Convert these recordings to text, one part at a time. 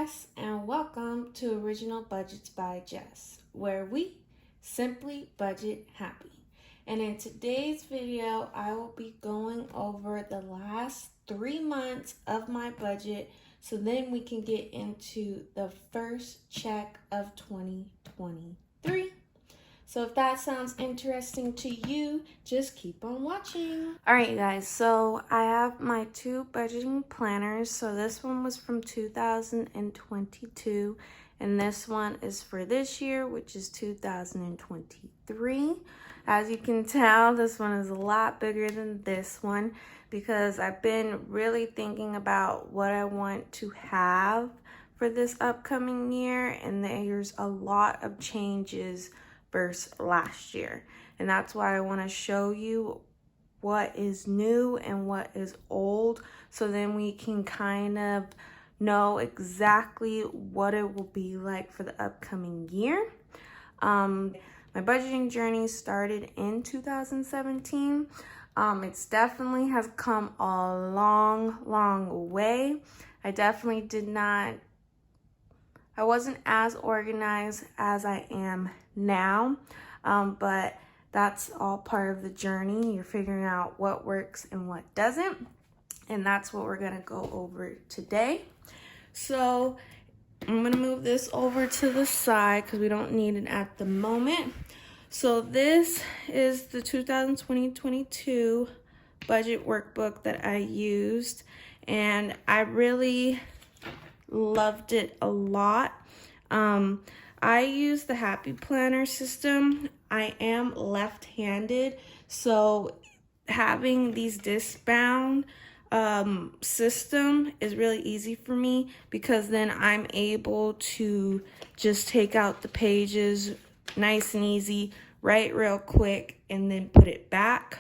Jess, and welcome to Original Budgets by Jess, where we simply budget happy. And in today's video, I will be going over the last 3 months of my budget so then we can get into the first check of 2023. So if that sounds interesting to you, just keep on watching. Alright guys, so I have my 2 budgeting planners. So this one was from 2022 and this one is for this year, which is 2023. As you can tell, this one is a lot bigger than this one because I've been really thinking about what I want to have for this upcoming year, and there's a lot of changes versus last year, and that's why I want to show you what is new and what is old, so then we can kind of know exactly what it will be like for the upcoming year. My budgeting journey started in 2017. It's definitely has come a long way. I wasn't as organized as I am now, but that's all part of the journey. You're figuring out what works and what doesn't, and that's what we're gonna go over today. So I'm gonna move this over to the side because we don't need it at the moment. So this is the 2020-22 budget workbook that I used, and I really loved it a lot. I use the Happy Planner system. I am left-handed, so having these disc-bound system is really easy for me because then I'm able to just take out the pages nice and easy, write real quick, and then put it back,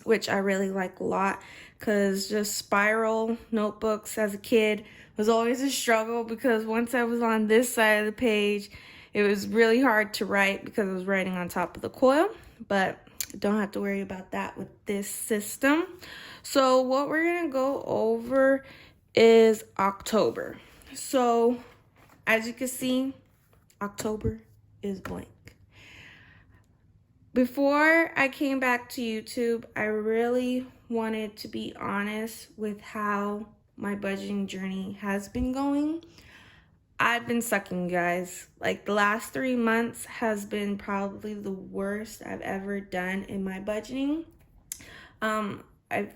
which I really like a lot because just spiral notebooks as a kid was always a struggle because once I was on this side of the page, it was really hard to write because I was writing on top of the coil, but don't have to worry about that with this system. So what we're gonna go over is October. So as you can see, October is blank. Before I came back to YouTube, I really wanted to be honest with how my budgeting journey has been going. I've been sucking, guys. Like, the last 3 months has been probably the worst I've ever done in my budgeting. I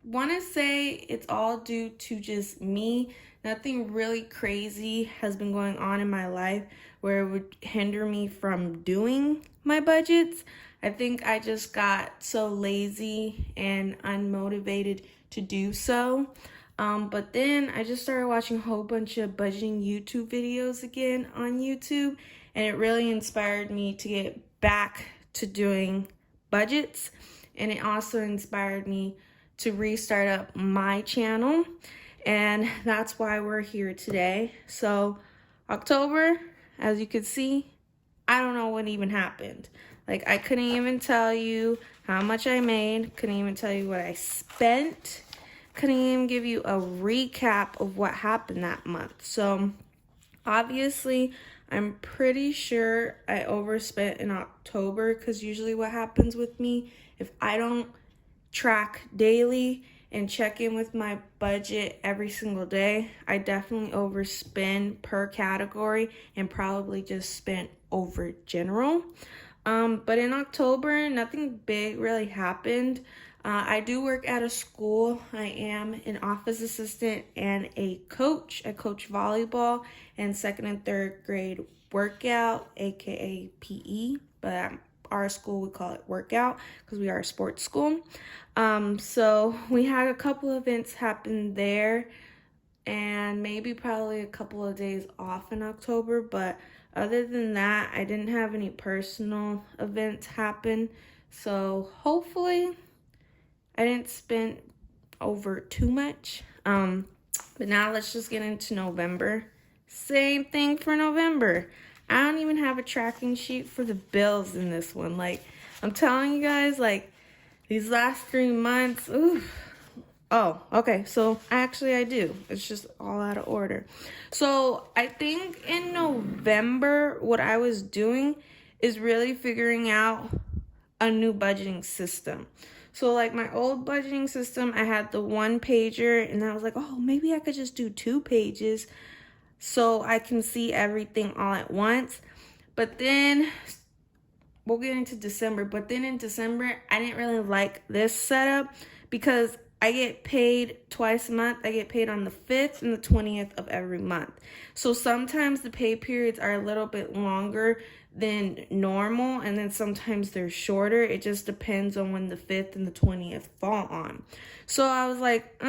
want to say it's all due to just me. Nothing really crazy has been going on in my life where it would hinder me from doing my budgets. I think I just got so lazy and unmotivated to do so. But then I just started watching a whole bunch of budgeting YouTube videos again on YouTube, and it really inspired me to get back to doing budgets, and it also inspired me to restart up my channel, and that's why we're here today. So October, as you can see, I don't know what even happened. Like, I couldn't even tell you how much I made, couldn't even tell you what I spent, couldn't even give you a recap of what happened that month. So obviously I'm pretty sure I overspent in October, because usually what happens with me, if I don't track daily and check in with my budget every single day, I definitely overspend per category and probably just spent over general. But in October, nothing big really happened. I do work at a school. I am an office assistant and a coach. I coach volleyball and 2nd and 3rd grade workout, aka PE, but at our school we call it workout because we are a sports school. So we had a couple events happen there, and maybe probably a couple of days off in October, but other than that, I didn't have any personal events happen. So hopefully I didn't spend over too much. But now let's just get into November. Same thing for November. I don't even have a tracking sheet for the bills in this one. Like, I'm telling you guys, like, these last 3 months, ooh, Oh, okay. So actually I do. It's just all out of order. So I think in November, what I was doing is really figuring out a new budgeting system. So like my old budgeting system, I had the one pager and I was like, oh, maybe I could just do 2 pages so I can see everything all at once. But then we'll get into December, but then in December, I didn't really like this setup because I get paid twice a month. I get paid on the 5th and the 20th of every month. So sometimes the pay periods are a little bit longer than normal, and then sometimes they're shorter. It just depends on when the 5th and the 20th fall on. So I was like,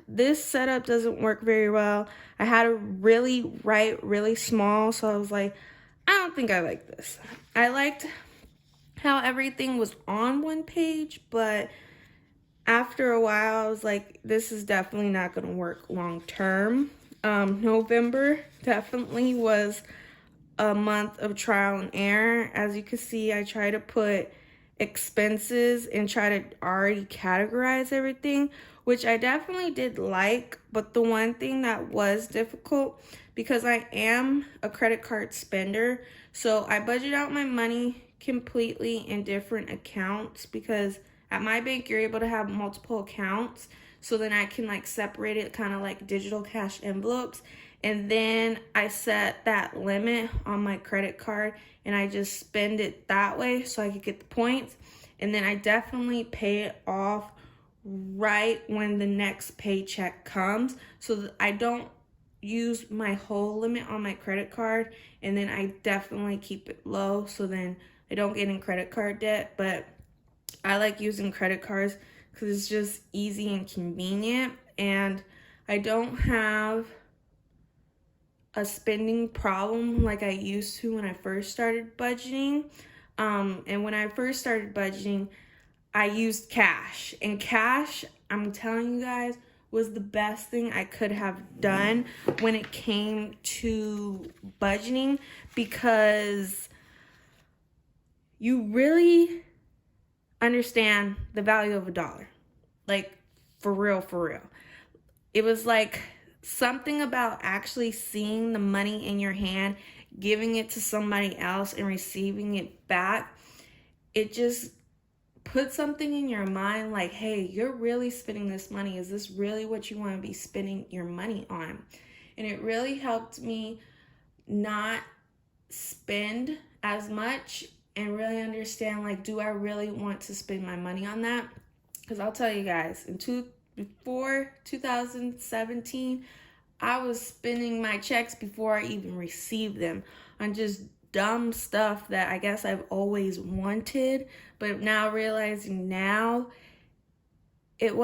this setup doesn't work very well. I had to really write really small, so I was like, I don't think I like this. I liked how everything was on one page, but after a while I was like, this is definitely not going to work long term. November definitely was a month of trial and error. As you can see, I try to put expenses and try to already categorize everything, which I definitely did like. But the one thing that was difficult, because I am a credit card spender, so I budget out my money completely in different accounts, because at my bank you're able to have multiple accounts, so then I can like separate it kind of like digital cash envelopes. And then I set that limit on my credit card and I just spend it that way so I could get the points. And then I definitely pay it off right when the next paycheck comes, so that I don't use my whole limit on my credit card, and then I definitely keep it low so then I don't get in credit card debt. But I like using credit cards because it's just easy and convenient, and I don't have a spending problem like I used to when I first started budgeting. And when I first started budgeting, I used cash. And cash, I'm telling you guys, was the best thing I could have done when it came to budgeting, because you really understand the value of a dollar. Like, for real, for real. It was like something about actually seeing the money in your hand, giving it to somebody else and receiving it back. It just put something in your mind like, hey, you're really spending this money. Is this really what you want to be spending your money on? And it really helped me not spend as much and really understand, like, do I really want to spend my money on that? Because I'll tell you guys, before 2017, I was spending my checks before I even received them on just dumb stuff that I guess I've always wanted, but now realizing now it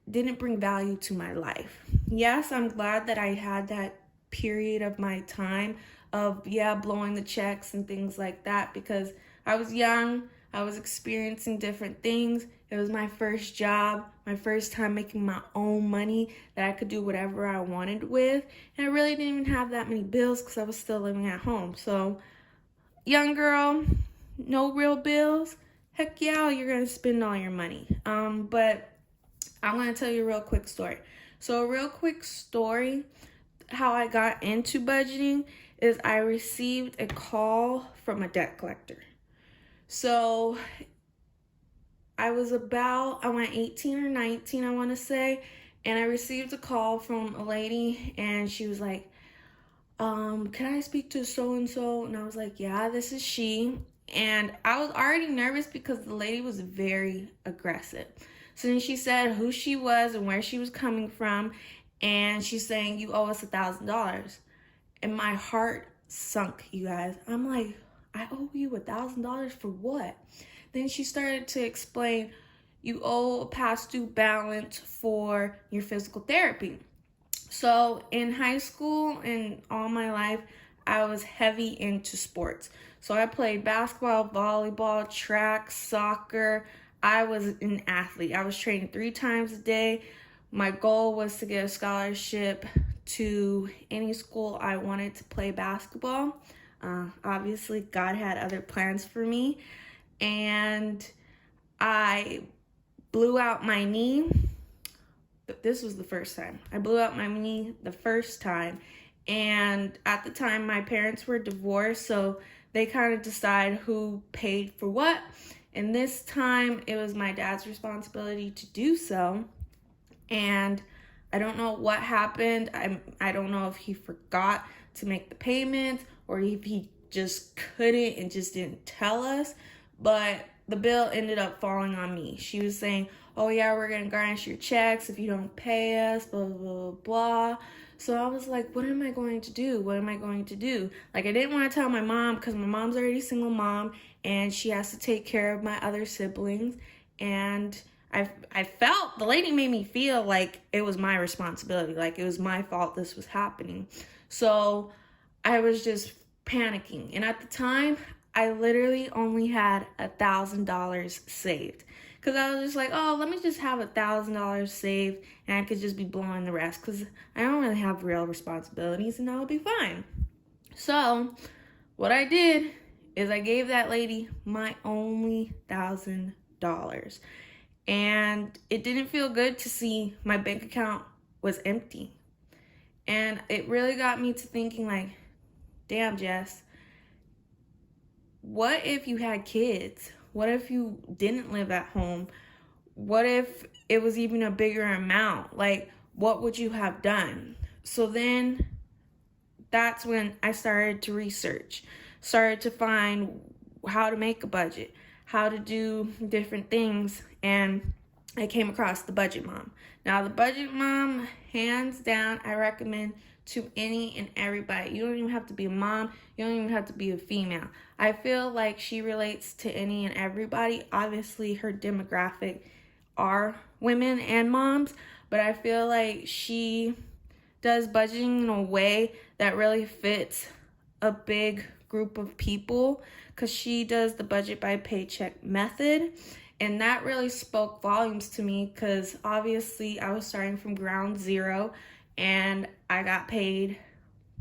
didn't bring value to my life. Yes, I'm glad that I had that period of my time of blowing the checks and things like that, because I was young, I was experiencing different things. It was my first job, my first time making my own money that I could do whatever I wanted with. And I really didn't even have that many bills because I was still living at home. So, young girl, no real bills. Heck yeah, you're going to spend all your money. But I'm going to tell you a real quick story. So, a real quick story, how I got into budgeting is I received a call from a debt collector. So I went 18 or 19, I want to say, and I received a call from a lady, and she was like, can I speak to so-and-so? And I was like, yeah, this is she. And I was already nervous because the lady was very aggressive. So then she said who she was and where she was coming from, and she's saying, you owe us $1,000. And my heart sunk, you guys. I'm like, I owe you $1,000 for what? Then she started to explain, you owe a past due balance for your physical therapy. So in high school and all my life, I was heavy into sports. So I played basketball, volleyball, track, soccer. I was an athlete. I was training 3 times a day. My goal was to get a scholarship to any school I wanted to play basketball. Obviously, God had other plans for me. And I blew out my knee this was the first time. I blew out my knee the first time. And at the time, my parents were divorced, so they kind of decide who paid for what. And this time, it was my dad's responsibility to do so. And I don't know what happened. I don't know if he forgot to make the payments or if he just couldn't and just didn't tell us. But the bill ended up falling on me. She was saying, oh yeah, we're going to garnish your checks if you don't pay us, blah, blah, blah, blah. So I was like, what am I going to do? What am I going to do? Like, I didn't want to tell my mom because my mom's already a single mom and she has to take care of my other siblings. And I felt, the lady made me feel like it was my responsibility, like it was my fault this was happening. So I was just panicking. And at the time, I literally only had $1,000 saved. Because I was just like, oh, let me just have $1,000 saved and I could just be blowing the rest because I don't really have real responsibilities and I'll be fine. So what I did is I gave that lady my only $1,000. And it didn't feel good to see my bank account was empty. And it really got me to thinking like, damn, Jess, what if you had kids? What if you didn't live at home? What if it was even a bigger amount? Like, what would you have done? So then that's when I started to research, started to find how to make a budget, how to do different things, and I came across the Budget Mom. Now, the Budget Mom, hands down, I recommend to any and everybody. You don't even have to be a mom. You don't even have to be a female. I feel like she relates to any and everybody. Obviously, her demographic are women and moms, but I feel like she does budgeting in a way that really fits a big group of people because she does the budget by paycheck method. And that really spoke volumes to me because obviously I was starting from ground zero and I got paid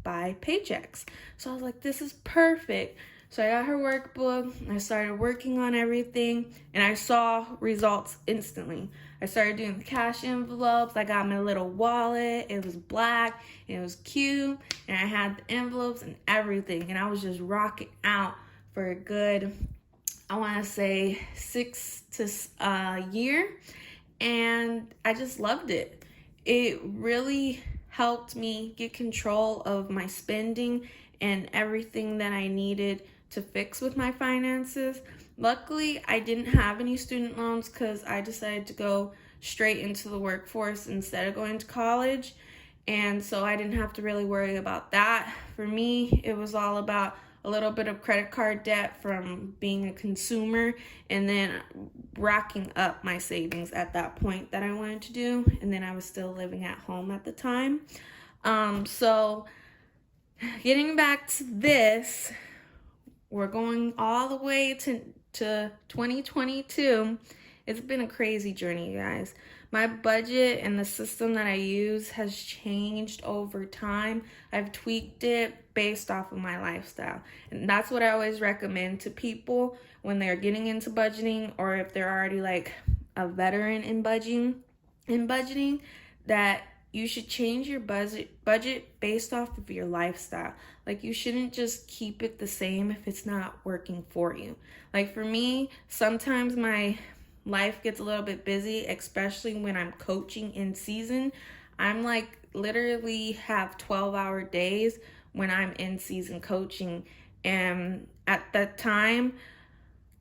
by paychecks. So I was like, this is perfect. So I got her workbook, I started working on everything, and I saw results instantly. I started doing the cash envelopes. I got my little wallet. It was black, and it was cute, and I had the envelopes and everything, and I was just rocking out for a good, I want to say 6 to a year, and I just loved it. It really helped me get control of my spending and everything that I needed to fix with my finances. Luckily, I didn't have any student loans because I decided to go straight into the workforce instead of going to college. And so I didn't have to really worry about that. For me, it was all about a little bit of credit card debt from being a consumer and then racking up my savings at that point that I wanted to do. And then I was still living at home at the time. So getting back to this, we're going all the way to 2022. It's been a crazy journey, you guys. My budget and the system that I use has changed over time. I've tweaked it based off of my lifestyle. And that's what I always recommend to people when they're getting into budgeting, or if they're already like a veteran in budgeting, that you should change your budget based off of your lifestyle. Like, you shouldn't just keep it the same if it's not working for you. Like, for me, sometimes my life gets a little bit busy, especially when I'm coaching in season. I'm like literally have 12-hour days when I'm in season coaching. And at that time,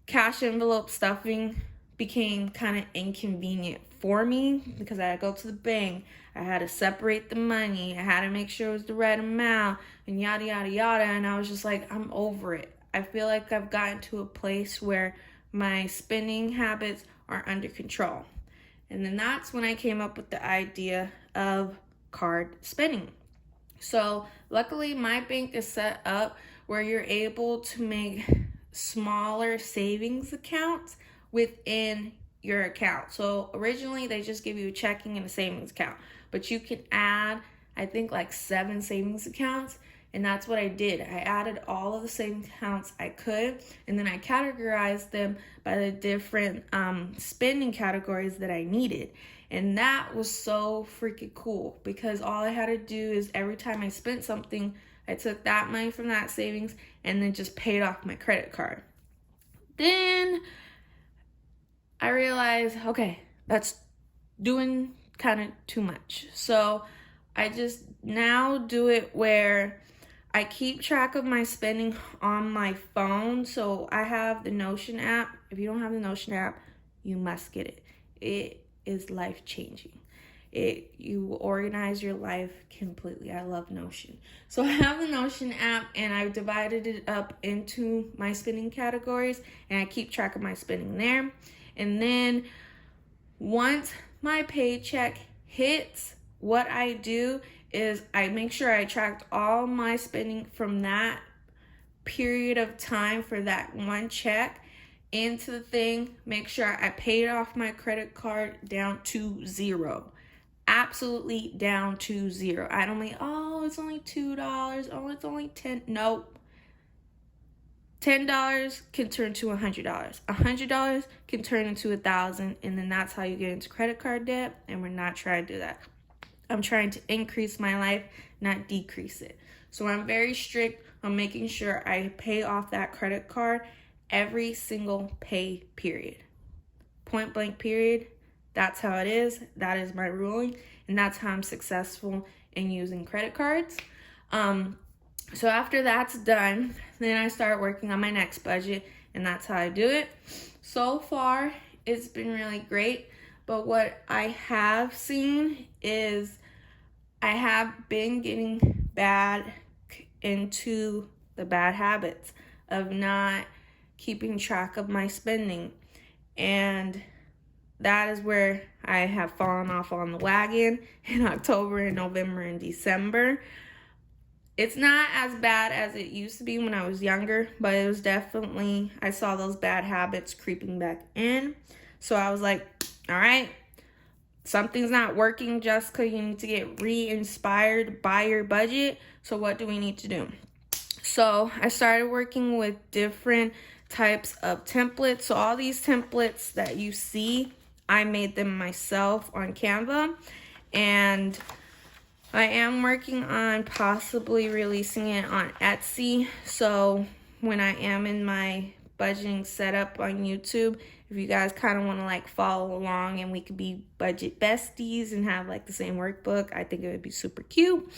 cash envelope stuffing became kind of inconvenient for me because I had to go to the bank. I had to separate the money. I had to make sure it was the right amount and yada, yada, yada. And I was just like, I'm over it. I feel like I've gotten to a place where my spending habits are under control. And then that's when I came up with the idea of card spending. So luckily my bank is set up where you're able to make smaller savings accounts within your account. So originally they just give you a checking and a savings account, but you can add, I think, like 7 savings accounts. And that's what I did. I added all of the savings accounts I could, and then I categorized them by the different spending categories that I needed. And that was so freaking cool, because all I had to do is every time I spent something, I took that money from that savings and then just paid off my credit card. Then I realized, okay, that's doing kind of too much. So I just now do it where I keep track of my spending on my phone. So I have the Notion app. If you don't have the Notion app, you must get it. It is life-changing. You will organize your life completely. I love Notion. So I have the Notion app, and I've divided it up into my spending categories, and I keep track of my spending there. And then once my paycheck hits, what I do is I make sure I tracked all my spending from that period of time for that one check into the thing. Make sure I paid off my credit card down to zero. Absolutely down to zero. I don't mean, oh, it's only $2. Oh, it's only $10. Nope. $10 can turn to $100. $100 can turn into $1,000, and then that's how you get into credit card debt. And we're not trying to do that. I'm trying to increase my life, not decrease it. So I'm very strict on making sure I pay off that credit card every single pay period. Point blank period. That's how it is. That is my ruling, and that's how I'm successful in using credit cards. So after that's done, then I start working on my next budget, and that's how I do it. So far, it's been really great, but what I have seen is I have been getting into the bad habits of not keeping track of my spending, and that is where I have fallen off on the wagon in October and November and December. It's not as bad as it used to be when I was younger, but it was definitely, I saw those bad habits creeping back in. So I was like, all right, something's not working, Jessica. You need to get re-inspired by your budget. So what do we need to do? So I started working with different types of templates. So all these templates that you see, I made them myself on Canva, and I am working on possibly releasing it on Etsy. So when I am in my budgeting setup on YouTube, if you guys kind of want to like follow along and we could be budget besties and have like the same workbook, I think it would be super cute.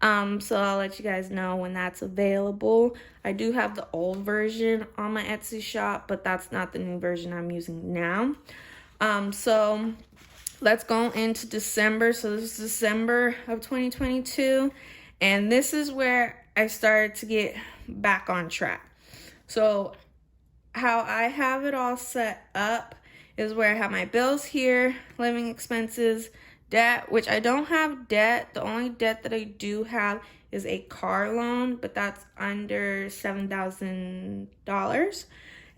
So I'll let you guys know when that's available. I do have the old version on my Etsy shop, but that's not the new version I'm using now. So let's go into December. So this is December of 2022, and this is where I started to get back on track. So how I have it all set up is where I have my bills here, living expenses, debt, which I don't have debt. The only debt that I do have is a car loan, but that's under $7,000,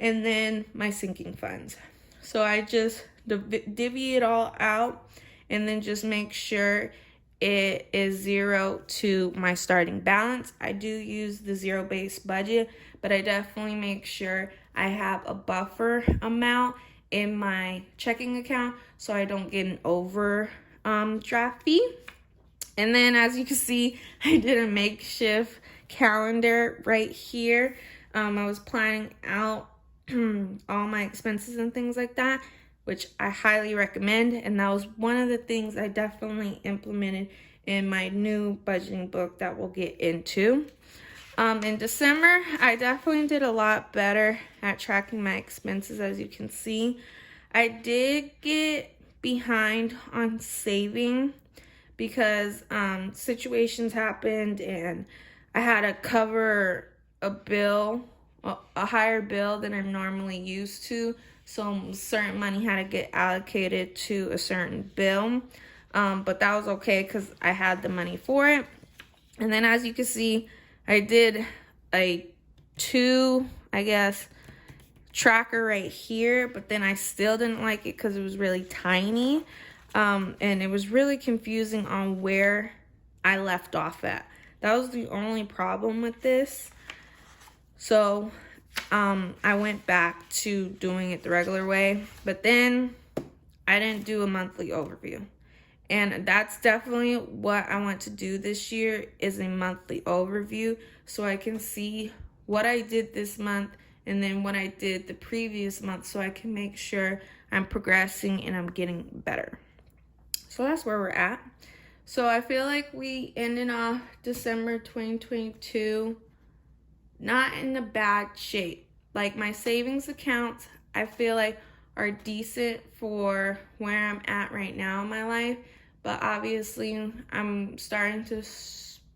and then my sinking funds. So I just divvy it all out and then just make sure it is zero to my starting balance. I do use the zero-based budget, but I definitely make sure I have a buffer amount in my checking account so I don't get an overdraft fee. And then as you can see, I did a makeshift calendar right here. I was planning out all my expenses and things like that, which I highly recommend. And that was one of the things I definitely implemented in my new budgeting book that we'll get into. In December, I definitely did a lot better at tracking my expenses. As you can see, I did get behind on saving because situations happened and I had to cover a higher bill than I'm normally used to. So certain money had to get allocated to a certain bill. But that was okay because I had the money for it. And then as you can see, I did a 2, tracker right here, but then I still didn't like it because it was really tiny. And it was really confusing on where I left off at. That was the only problem with this. So I went back to doing it the regular way, but then I didn't do a monthly overview. And that's definitely what I want to do this year, is a monthly overview, so I can see what I did this month and then what I did the previous month, so I can make sure I'm progressing and I'm getting better. So that's where we're at. So I feel like we ended off December 2022 not in a bad shape. Like, my savings accounts, I feel like, are decent for where I'm at right now in my life. But obviously, I'm starting to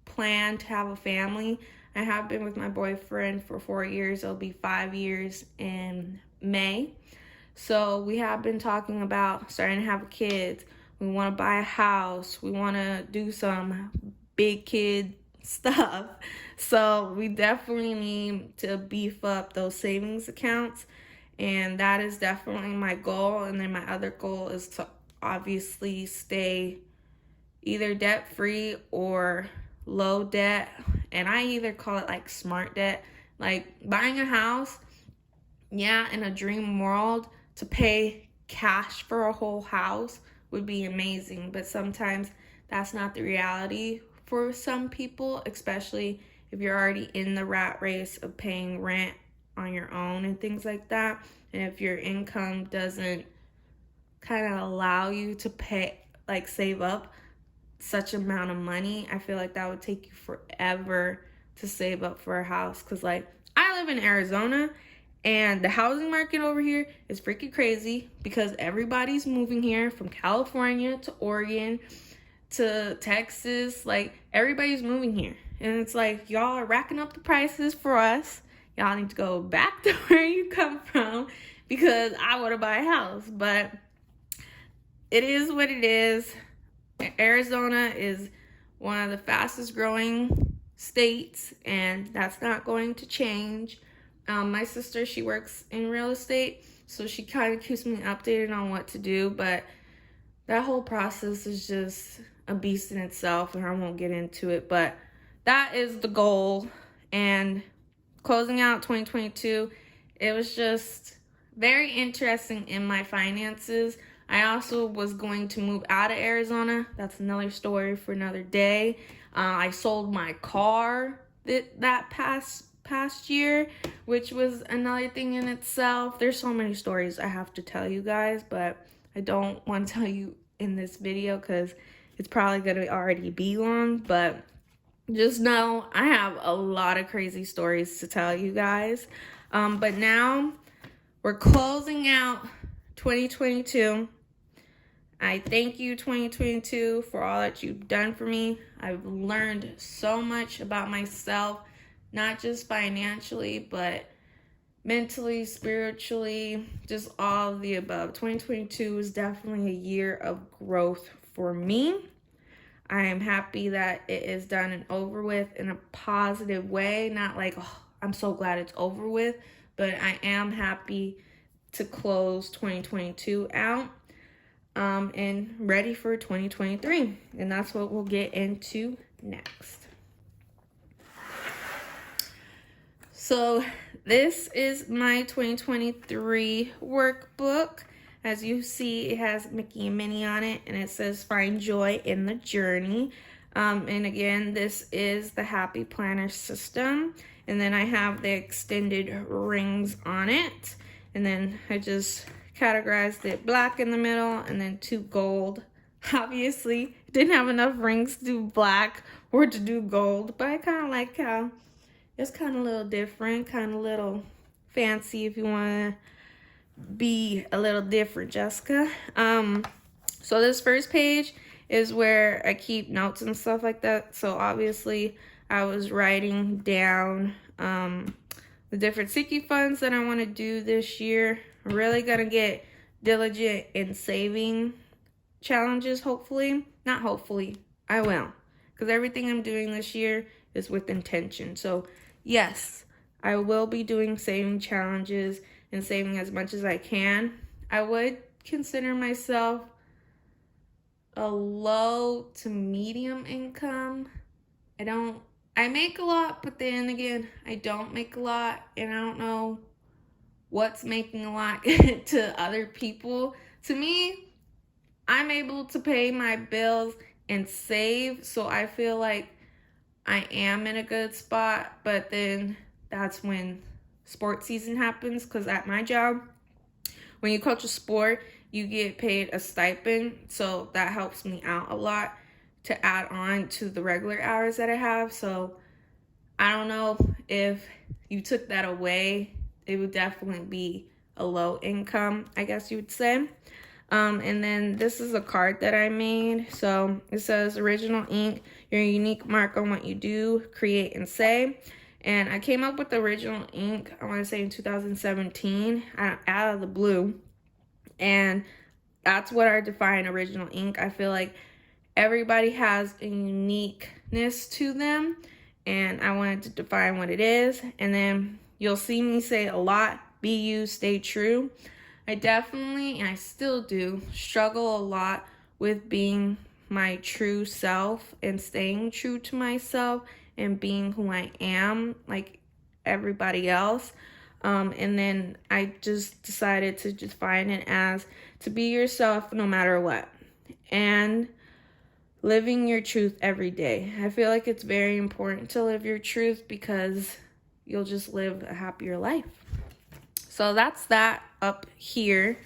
plan to have a family. I have been with my boyfriend for 4 years. It'll be 5 years in May. So we have been talking about starting to have kids. We want to buy a house. We want to do some big kid stuff. So we definitely need to beef up those savings accounts. And that is definitely my goal. And then my other goal is to obviously stay either debt free or low debt. And I either call it like smart debt. Like, buying a house, yeah, in a dream world, to pay cash for a whole house would be amazing. But sometimes that's not the reality for some people, especially if you're already in the rat race of paying rent on your own and things like that. And if your income doesn't kind of allow you to pay, like, save up such amount of money, I feel like that would take you forever to save up for a house. Because, like, I live in Arizona, and the housing market over here is freaking crazy because everybody's moving here from California to Oregon to Texas. Like, everybody's moving here. And it's like, y'all are racking up the prices for us. Y'all need to go back to where you come from, because I want to buy a house. But it is what it is. Arizona is one of the fastest growing states, and that's not going to change. My sister, she works in real estate, so she kind of keeps me updated on what to do, but that whole process is just a beast in itself, and I won't get into it. But that is the goal. And closing out 2022, it was just very interesting in my finances. I also was going to move out of Arizona. That's another story for another day. I sold my car that past year, which was another thing in itself. There's so many stories I have to tell you guys, but I don't want to tell you in this video because it's probably going to already be long. But just know I have a lot of crazy stories to tell you guys. But now we're closing out 2022. I thank you, 2022, for all that you've done for me. I've learned so much about myself, not just financially, but mentally, spiritually, just all of the above. 2022 is definitely a year of growth for me. I am happy that it is done and over with in a positive way. Not like, oh, I'm so glad it's over with, but I am happy to close 2022 out. And ready for 2023. And that's what we'll get into next. So this is my 2023 workbook. As you see, it has Mickey and Minnie on it, and it says find joy in the journey. And again, this is the Happy Planner system. And then I have the extended rings on it. And then I just categorized it black in the middle and then 2 gold. Obviously, didn't have enough rings to do black or to do gold, but I kind of like how it's kind of a little different, kind of a little fancy if you want to be a little different, Jessica. So this first page is where I keep notes and stuff like that. So obviously I was writing down the different Siki funds that I want to do this year. I'm really gonna get diligent in saving challenges, hopefully. Not hopefully, I will. Because everything I'm doing this year is with intention. So yes, I will be doing saving challenges and saving as much as I can. I would consider myself a low to medium income. I don't I make a lot, but then again, I don't make a lot, and I don't know what's making a lot to other people. To me, I'm able to pay my bills and save, so I feel like I am in a good spot. But then that's when sports season happens, because at my job, when you coach a sport, you get paid a stipend, so that helps me out a lot to add on to the regular hours that I have. So I don't know if you took that away, it would definitely be a low income, I guess you would say. And then this is a card that I made. So it says original ink, your unique mark on what you do, create, and say. And I came up with the original ink, I want to say in 2017, out of the blue. And that's what I define original ink. I feel like everybody has a uniqueness to them, and I wanted to define what it is. And then you'll see me say a lot, be you, stay true. I definitely, and I still do, struggle a lot with being my true self and staying true to myself and being who I am, like everybody else. And then I just decided to define it as to be yourself no matter what. And living your truth every day. I feel like it's very important to live your truth, because you'll just live a happier life. So that's that up here.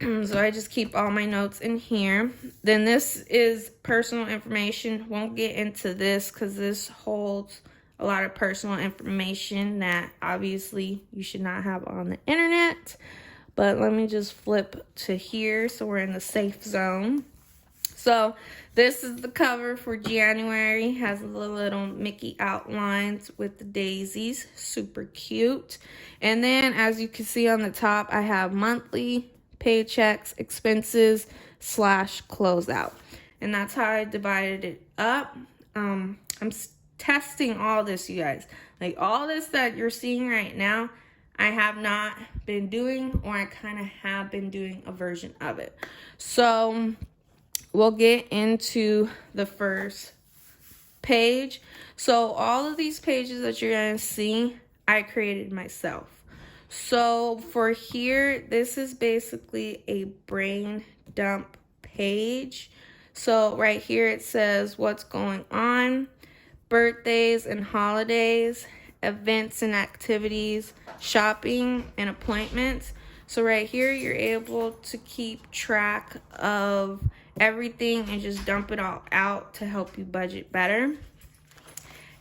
So I just keep all my notes in here. Then this is personal information. Won't get into this because this holds a lot of personal information that obviously you should not have on the internet. But let me just flip to here so we're in the safe zone. So this is the cover for January. Has the little Mickey outlines with the daisies. Super cute. And then as you can see on the top, I have monthly, paychecks, expenses, / closeout. And that's how I divided it up. I'm testing all this, you guys. Like all this that you're seeing right now, I have not been doing, or I kind of have been doing a version of it. So we'll get into the first page. So all of these pages that you're going to see, I created myself. So for here, this is basically a brain dump page. So right here it says what's going on, birthdays and holidays, events and activities, shopping and appointments. So right here, you're able to keep track of everything and just dump it all out to help you budget better.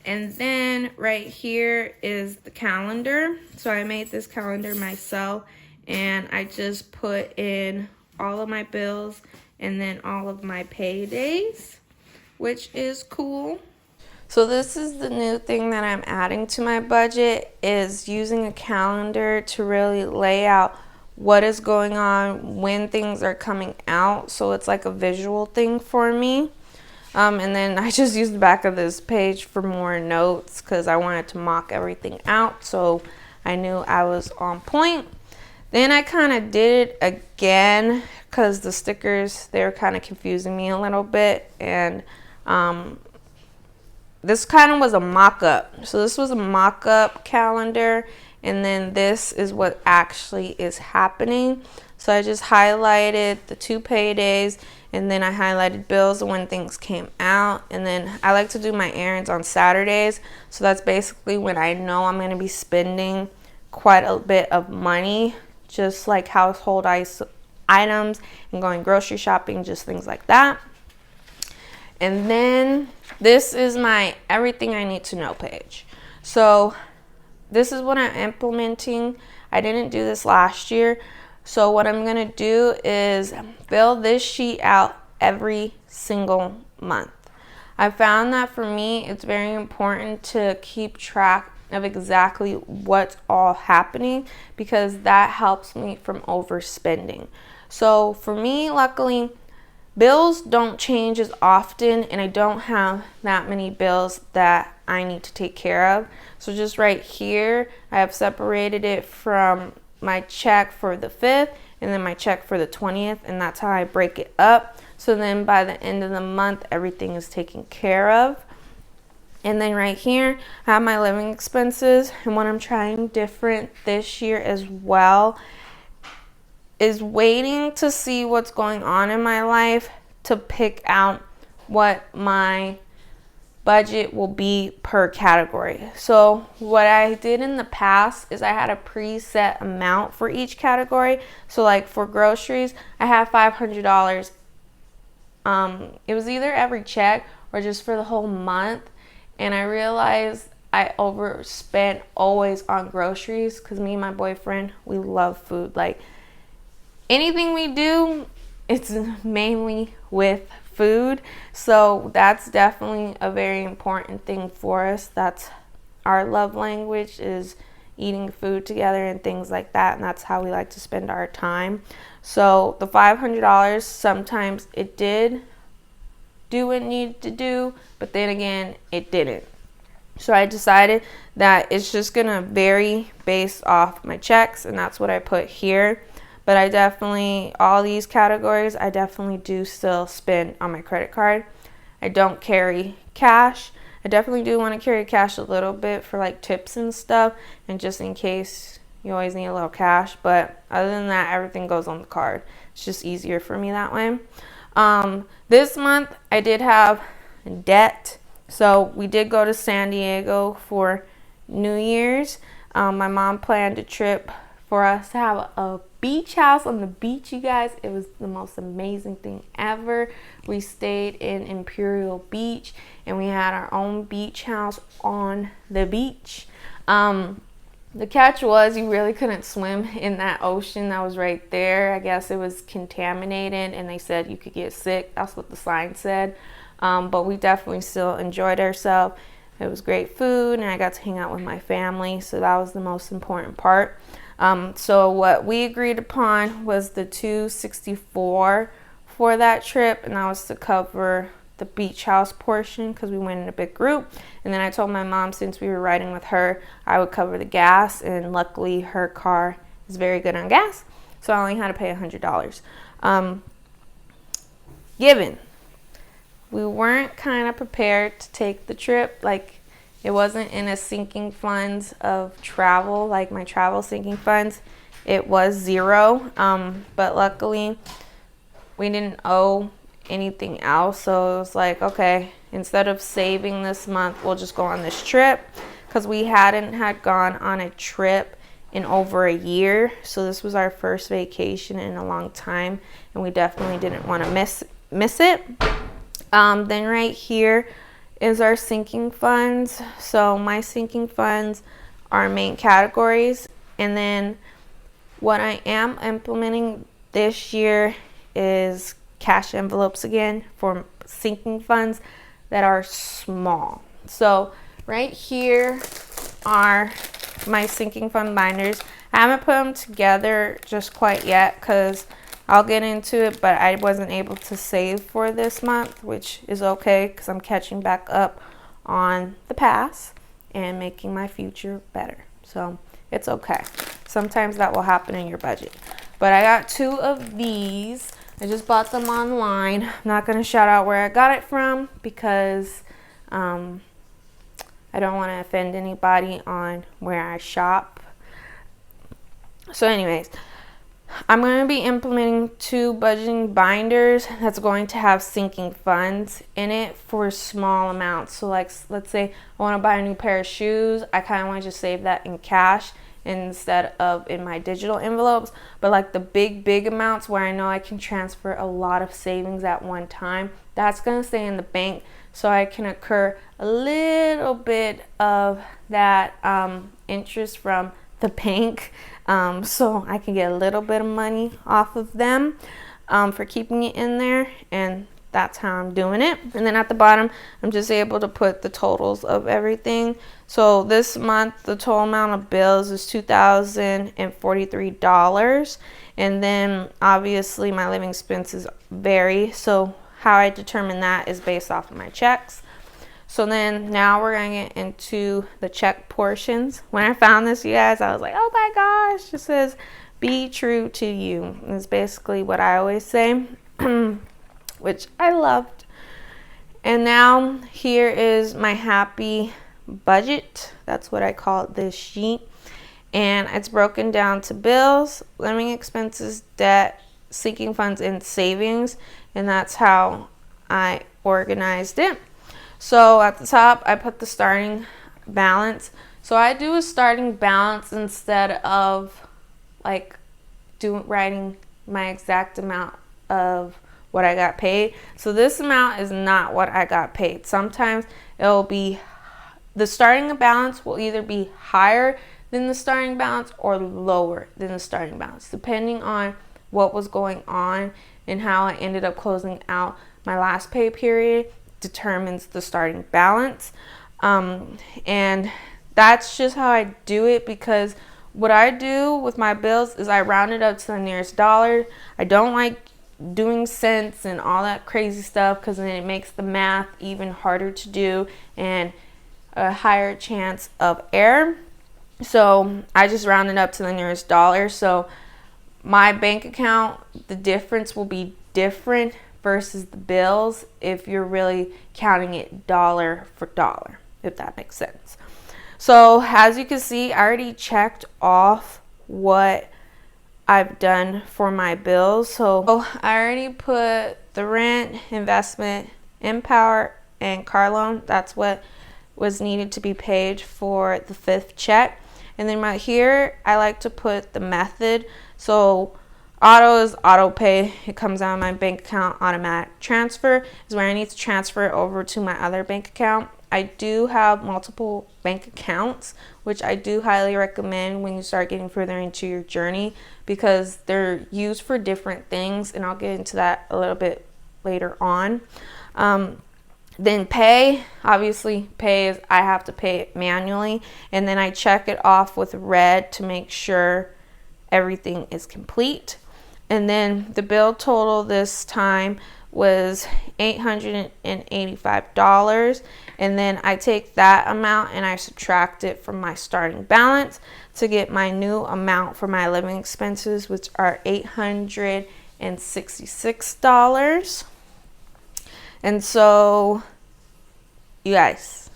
And then right here is the calendar. So I made this calendar myself, and I just put in all of my bills and then all of my paydays, which is cool. So this is the new thing that I'm adding to my budget, is using a calendar to really lay out what is going on, when things are coming out. So it's like a visual thing for me. And then I just used the back of this page for more notes because I wanted to mock everything out so I knew I was on point. Then I kind of did it again because the stickers, they were kind of confusing me a little bit. And this kind of was a mock-up. So this was a mock-up calendar, and then this is what actually is happening. So I just highlighted the 2 paydays, and then I highlighted bills and when things came out. And then I like to do my errands on Saturdays. So that's basically when I know I'm going to be spending quite a bit of money, just like household items and going grocery shopping, just things like that. And then this is my everything I need to know page. So this is what I'm implementing. I didn't do this last year. So what I'm going to do is fill this sheet out every single month. I found that for me, it's very important to keep track of exactly what's all happening, because that helps me from overspending. So for me, luckily, bills don't change as often, and I don't have that many bills that I need to take care of. So just right here, I have separated it from my check for the 5th and then my check for the 20th, and that's how I break it up. So then by the end of the month, everything is taken care of. And then right here, I have my living expenses. And what I'm trying different this year as well is waiting to see what's going on in my life to pick out what my budget will be per category. So what I did in the past is I had a preset amount for each category. So like for groceries, I have $500. It was either every check or just for the whole month. And I realized I overspent always on groceries because me and my boyfriend, we love food. Like anything we do, it's mainly with food. So that's definitely a very important thing for us. That's our love language, is eating food together and things like that. And that's how we like to spend our time. So the $500, sometimes it did do what it needed to do, but then again, it didn't. So I decided that it's just gonna vary based off my checks, and that's what I put here. But I definitely, all these categories, I definitely do still spend on my credit card. I don't carry cash. I definitely do want to carry cash a little bit for like tips and stuff, and just in case you always need a little cash. But other than that, everything goes on the card. It's just easier for me that way. This month, I did have debt. So we did go to San Diego for New Year's. My mom planned a trip for us to have a beach house on the beach, you guys. It was the most amazing thing ever. We stayed in Imperial Beach and we had our own beach house on the beach. The catch was you really couldn't swim in that ocean that was right there. I guess it was contaminated and they said you could get sick. That's what the sign said. But we definitely still enjoyed ourselves. It was great food and I got to hang out with my family. So that was the most important part. So what we agreed upon was the $264 for that trip, and that was to cover the beach house portion because we went in a big group. And then I told my mom, since we were riding with her, I would cover the gas, and luckily her car is very good on gas, so I only had to pay $100. Given we weren't kind of prepared to take the trip, like it wasn't in a sinking funds of travel, like my travel sinking funds. It was zero, but luckily we didn't owe anything else. So it was like, okay, instead of saving this month, we'll just go on this trip, because we hadn't had gone on a trip in over a year. So this was our first vacation in a long time, and we definitely didn't want to miss it. Then right here is our sinking funds. So my sinking funds are main categories, and then what I am implementing this year is cash envelopes again for sinking funds that are small. So right here are my sinking fund binders. I haven't put them together just quite yet because I'll get into it, but I wasn't able to save for this month, which is okay because I'm catching back up on the past and making my future better. So it's okay. Sometimes that will happen in your budget. But I got two of these. I just bought them online. I'm not going to shout out where I got it from because I don't want to offend anybody on where I shop. So anyways, I'm going to be implementing two budgeting binders that's going to have sinking funds in it for small amounts. So like, let's say I want to buy a new pair of shoes. I kind of want to just save that in cash instead of in my digital envelopes. But like the big amounts where I know I can transfer a lot of savings at one time, that's going to stay in the bank so I can accrue a little bit of that interest from the bank, so I can get a little bit of money off of them for keeping it in there, and that's how I'm doing it. And then at the bottom, I'm just able to put the totals of everything. So this month, the total amount of bills is $2,043, and then obviously my living expenses vary. So how I determine that is based off of my checks. So then now we're going to get into the check portions. When I found this, you guys, I was like, oh my gosh, it says be true to you. It's basically what I always say, which I loved. And now here is my happy budget. That's what I call this sheet. And it's broken down to bills, living expenses, debt, sinking funds, and savings. And that's how I organized it. So at the top, I put the starting balance. So I do a starting balance instead of like writing my exact amount of what I got paid. So this amount is not what I got paid. Sometimes it'll be, the starting balance will either be higher than the starting balance or lower than the starting balance, depending on what was going on and how I ended up closing out my last pay period determines the starting balance. And that's just how I do it, because what I do with my bills is I round it up to the nearest dollar. I don't like doing cents and all that crazy stuff, because then it makes the math even harder to do and a higher chance of error. So I just round it up to the nearest dollar. So my bank account, the difference will be different versus the bills if you're really counting it dollar for dollar, if that makes sense. So as you can see, I already checked off what I've done for my bills. So I already put the rent, investment, Empower, and car loan. That's what was needed to be paid for the 5th check. And then right here, I like to put the method. So auto is auto pay. It comes out of my bank account. Automatic transfer is where I need to transfer it over to my other bank account. I do have multiple bank accounts, which I do highly recommend when you start getting further into your journey, because they're used for different things, and I'll get into that a little bit later on. Then pay, obviously pay is I have to pay it manually, and then I check it off with red to make sure everything is complete. And then the bill total this time was $885, and then I take that amount and I subtract it from my starting balance to get my new amount for my living expenses, which are $866. And so, you guys,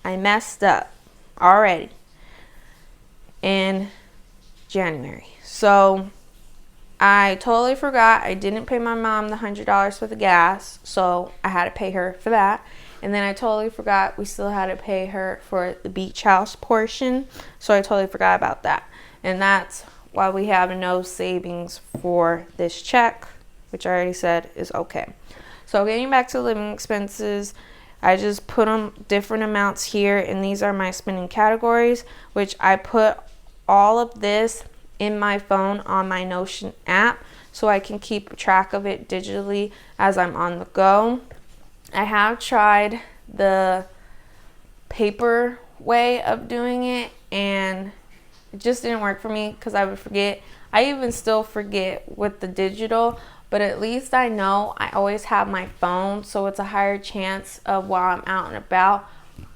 I messed up already in January. So I totally forgot I didn't pay my mom the $100 for the gas, so I had to pay her for that. And then I totally forgot we still had to pay her for the beach house portion, so I totally forgot about that. And that's why we have no savings for this check, which I already said is okay. So getting back to living expenses, I just put them different amounts here, and these are my spending categories, which I put all of this in my phone on my Notion app so I can keep track of it digitally as I'm on the go. I have tried the paper way of doing it, and it just didn't work for me because I would forget. I even still forget with the digital, but at least I know I always have my phone, so it's a higher chance of while I'm out and about,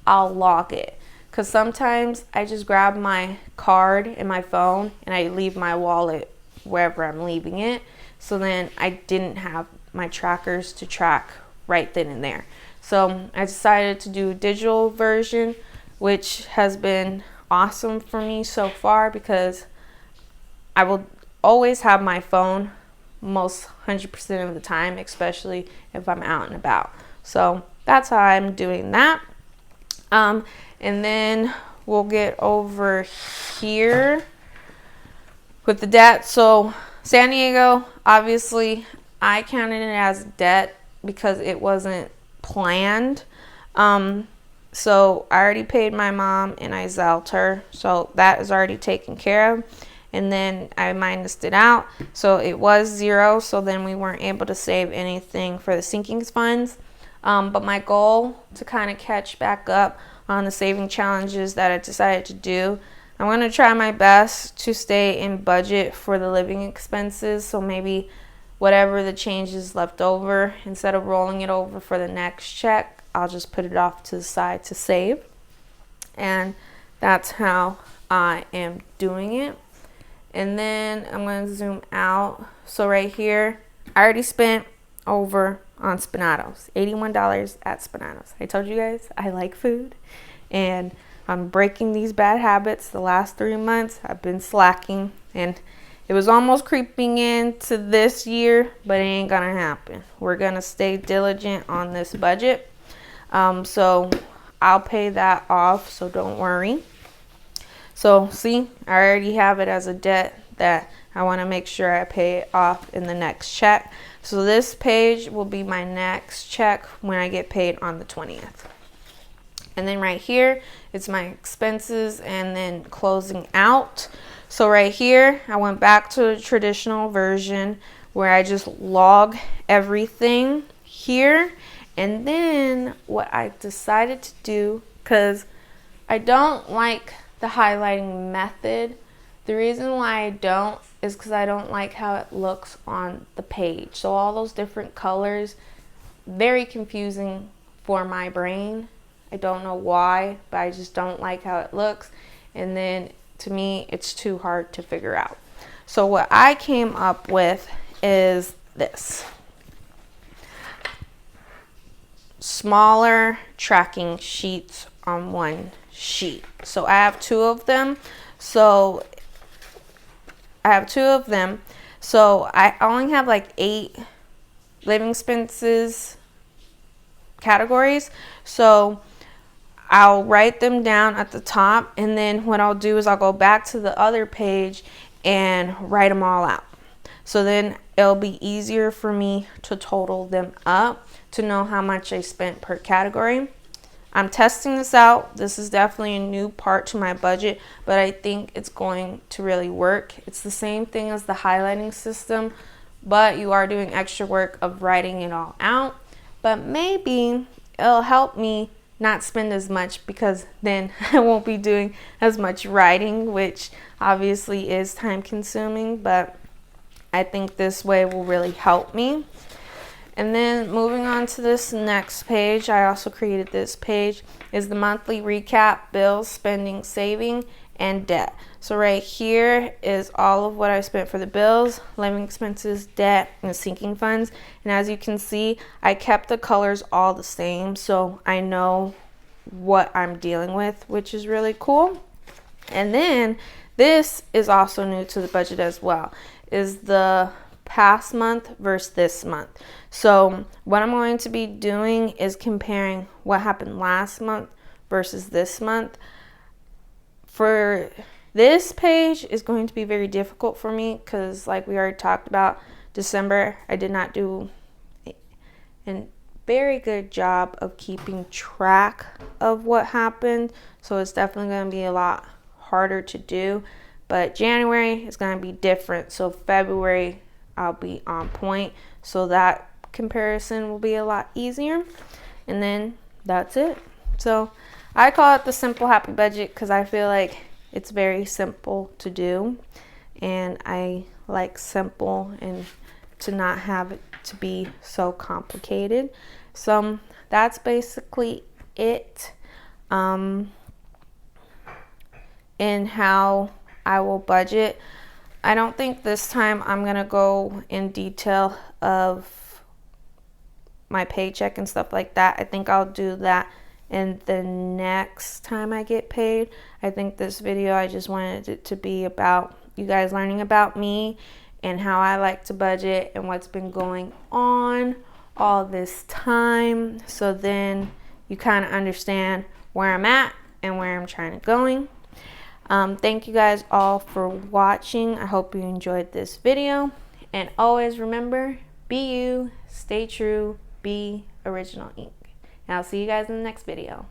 I'll log it. Because sometimes I just grab my card and my phone and I leave my wallet wherever I'm leaving it. So then I didn't have my trackers to track right then and there. So I decided to do a digital version, which has been awesome for me so far, because I will always have my phone most 100% of the time, especially if I'm out and about. So that's how I'm doing that. And then we'll get over here with the debt. So San Diego, obviously I counted it as debt because it wasn't planned. So I already paid my mom and I Zelled her, so that is already taken care of. And then I minused it out, so it was zero. So then we weren't able to save anything for the sinking funds. But my goal to kind of catch back up on the saving challenges that I decided to do, I'm going to try my best to stay in budget for the living expenses. So maybe whatever the change is left over, instead of rolling it over for the next check, I'll just put it off to the side to save. And that's how I am doing it. And then I'm going to zoom out. So right here, I already spent over on Spinatos. $81 at Spinatos. I told you guys I like food, and I'm breaking these bad habits. The last 3 months I've been slacking, and it was almost creeping into this year, but it ain't gonna happen. We're gonna stay diligent on this budget. So I'll pay that off, so don't worry. So see, I already have it as a debt that I want to make sure I pay it off in the next check. So this page will be my next check when I get paid on the 20th. And then right here, it's my expenses and then closing out. So right here, I went back to the traditional version where I just log everything here. And then what I decided to do, because I don't like the highlighting method. The reason why I don't is because I don't like how it looks on the page. So all those different colors, very confusing for my brain. I don't know why, but I just don't like how it looks. And then to me, it's too hard to figure out. So what I came up with is this. Smaller tracking sheets on one sheet. So I have two of them. So I only have like 8 living expenses categories. So I'll write them down at the top, and then what I'll do is I'll go back to the other page and write them all out. So then it'll be easier for me to total them up to know how much I spent per category. I'm testing this out. This is definitely a new part to my budget, but I think it's going to really work. It's the same thing as the highlighting system, but you are doing extra work of writing it all out. But maybe it'll help me not spend as much, because then I won't be doing as much writing, which obviously is time consuming, but I think this way will really help me. And then moving on to this next page, I also created this page, is the monthly recap, bills, spending, saving, and debt. So right here is all of what I spent for the bills, living expenses, debt, and sinking funds. And as you can see, I kept the colors all the same, so I know what I'm dealing with, which is really cool. And then this is also new to the budget as well, is the past month versus this month. So what I'm going to be doing is comparing what happened last month versus this month. For this page is going to be very difficult for me because, like we already talked about, December I did not do a very good job of keeping track of what happened, so it's definitely going to be a lot harder to do. But January is going to be different, so February I'll be on point, so that comparison will be a lot easier. And then that's it. So I call it the simple happy budget because I feel like it's very simple to do, and I like simple and to not have it to be so complicated. So that's basically it in how I will budget. I don't think this time I'm gonna go in detail of my paycheck and stuff like that. I think I'll do that in the next time I get paid. I think this video, I just wanted it to be about you guys learning about me and how I like to budget and what's been going on all this time, so then you kind of understand where I'm at and where I'm trying to going. Thank you guys all for watching. I hope you enjoyed this video, and always remember, be you, stay true, be original ink. And I'll see you guys in the next video.